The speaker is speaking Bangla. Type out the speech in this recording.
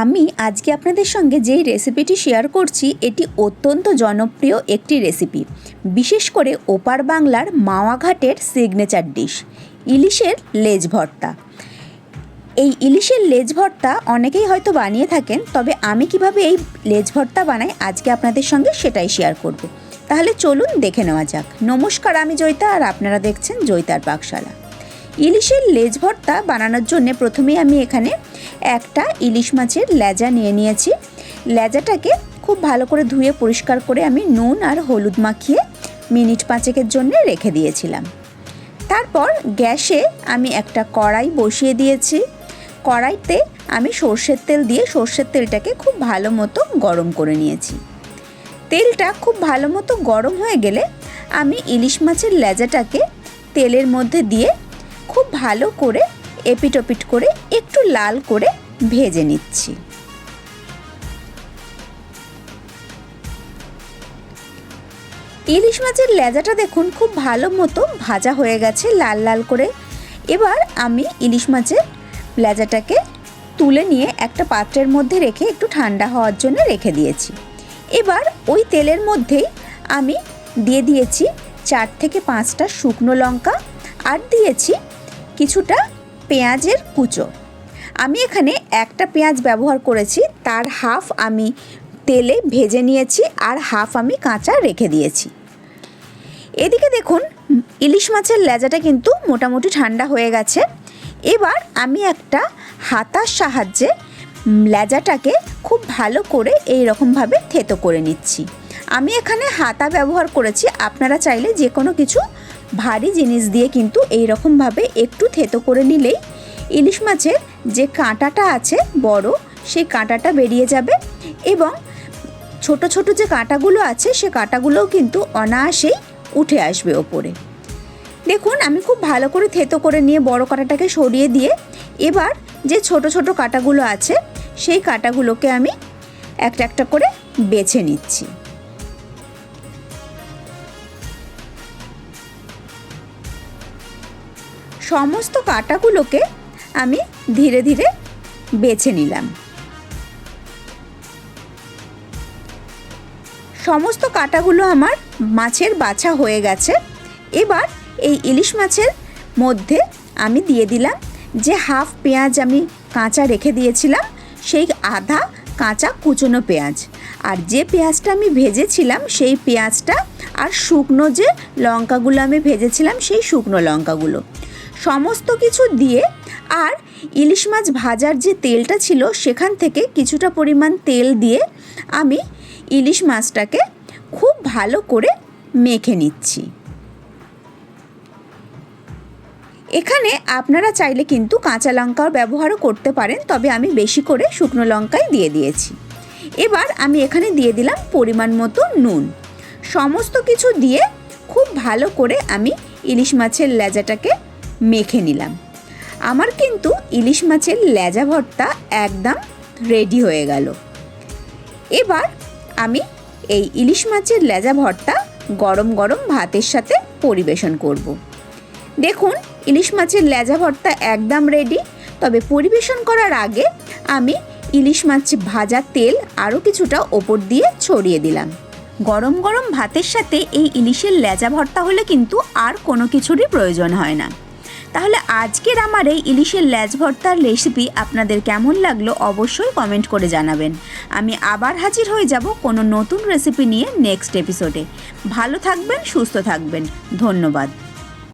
আমি আজকে আপনাদের সঙ্গে যেই রেসিপিটি শেয়ার করছি এটি অত্যন্ত জনপ্রিয় একটি রেসিপি, বিশেষ করে ওপার বাংলার মাওয়াঘাটের সিগনেচার ডিশ ইলিশের লেজ ভর্তা। এই ইলিশের লেজ ভর্তা অনেকেই হয়তো বানিয়ে থাকেন, তবে আমি কিভাবে এই লেজ ভর্তা বানাই আজকে আপনাদের সঙ্গে সেটাই শেয়ার করব। তাহলে চলুন দেখে নেওয়া যাক। নমস্কার, আমি জয়িতা আর আপনারা দেখছেন জয়িতার পাকশালা। ইলিশের লেজ ভর্তা বানানোর জন্য প্রথমেই আমি এখানে একটা ইলিশ মাছের লেজা নিয়ে নিয়েছি। লেজাটাকে খুব ভালো করে ধুয়ে পরিষ্কার করে আমি নুন আর হলুদ মাখিয়ে মিনিট 5 জন্য রেখে দিয়েছিলাম। তারপর গ্যাসে আমি একটা কড়াই বসিয়ে দিয়েছি। কড়াইতে আমি সর্ষের তেল দিয়ে সর্ষের তেলটাকে খুব ভালো মতো গরম করে নিয়েছি। তেলটা খুব ভালো মতো গরম হয়ে গেলে আমি ইলিশ মাছের লেজাটাকে তেলের মধ্যে দিয়ে খুব ভালো করে এপিট ওপিট করে একটু লাল করে ভেজে নিচ্ছি। ইলিশ মাছের লেজাটা দেখুন খুব ভালো মতো ভাজা হয়ে গেছে লাল লাল করে। এবার আমি ইলিশ মাছের লেজাটাকে তুলে নিয়ে একটা পাত্রের মধ্যে রেখে একটু ঠান্ডা হওয়ার জন্য রেখে দিয়েছি। এবার ওই তেলের মধ্যেই আমি দিয়ে দিয়েছি 4 থেকে 5টা শুকনো লঙ্কা আর দিয়েছি কিছুটা পেঁয়াজের কুচো। আমি এখানে একটা পেঁয়াজ ব্যবহার করেছি, তার হাফ আমি তেলে ভেজে নিয়েছি আর হাফ আমি কাঁচা রেখে দিয়েছি। এদিকে দেখুন ইলিশ মাছের লেজাটা কিন্তু মোটামুটি ঠান্ডা হয়ে গেছে। এবার আমি একটা হাতার সাহায্যে লেজাটাকে খুব ভালো করে এই রকমভাবে থেতো করে নিচ্ছি। আমি এখানে হাতা ব্যবহার করেছি, আপনারা চাইলে যে কোনো কিছু ভারী জিনিস দিয়ে কিন্তু এই রকমভাবে একটু থেতো করে নিলেই ইলিশ মাছের যে কাঁটাটা আছে বড়, সেই কাঁটাটা বেরিয়ে যাবে এবং ছোট ছোট যে কাঁটাগুলো আছে সে কাঁটাগুলোও কিন্তু অনায়াসেই উঠে আসবে ওপরে। দেখুন আমি খুব ভালো করে থেতো করে নিয়ে বড় কাঁটাটাকে সরিয়ে দিয়ে এবার যে ছোট ছোট কাঁটাগুলো আছে সেই কাঁটাগুলোকে আমি একটা একটা করে বেছে নিচ্ছি। সমস্ত কাঁটাগুলোকে আমি ধীরে ধীরে বেছে নিলাম। সমস্ত কাঁটাগুলো আমার মাছের বাছা হয়ে গেছে। এবার এই ইলিশ মাছের মধ্যে আমি দিয়ে দিলাম যে হাফ পেঁয়াজ আমি কাঁচা রেখে দিয়েছিলাম, সেই আধা কাঁচা কুচনো পেঁয়াজ, আর যে পেঁয়াজটা আমি ভেজেছিলাম সেই পেঁয়াজটা, আর শুকনো যে লঙ্কাগুলো আমি ভেজেছিলাম সেই শুকনো লঙ্কাগুলো সমস্ত কিছু দিয়ে, আর ইলিশ মাছ ভাজার যে তেলটা ছিল সেখান থেকে কিছুটা পরিমাণ তেল দিয়ে আমি ইলিশ মাছটাকে খুব ভালো করে মেখে নিচ্ছি। এখানে আপনারা চাইলে কিন্তু কাঁচা লঙ্কাও ব্যবহারও করতে পারেন, তবে আমি বেশি করে শুকনো লঙ্কাই দিয়ে দিয়েছি। এবার আমি এখানে দিয়ে দিলাম পরিমাণ মতো নুন। সমস্ত কিছু দিয়ে খুব ভালো করে আমি ইলিশ মাছের লেজাটাকে মেখে নিলাম। আমার কিন্তু ইলিশ মাছের লেজা ভর্তা একদম রেডি হয়ে গেল। এবার আমি এই ইলিশ মাছের লেজা ভর্তা গরম গরম ভাতের সাথে পরিবেশন করব। দেখুন ইলিশ মাছের লেজা ভর্তা একদম রেডি। তবে পরিবেশন করার আগে আমি ইলিশ মাছ ভাজা তেল আরও কিছুটা ওপর দিয়ে ছড়িয়ে দিলাম। গরম গরম ভাতের সাথে এই ইলিশের লেজা ভর্তা হলে কিন্তু আর কোনো কিছুরই প্রয়োজন হয় না। তাহলে আজকের আমার এই ইলিশের লেজ ভর্তার রেসিপি আপনাদের কেমন লাগলো অবশ্যই কমেন্ট করে জানাবেন। আমি আবার হাজির হয়ে যাব কোনো নতুন রেসিপি নিয়ে নেক্সট এপিসোডে। ভালো থাকবেন, সুস্থ থাকবেন। ধন্যবাদ।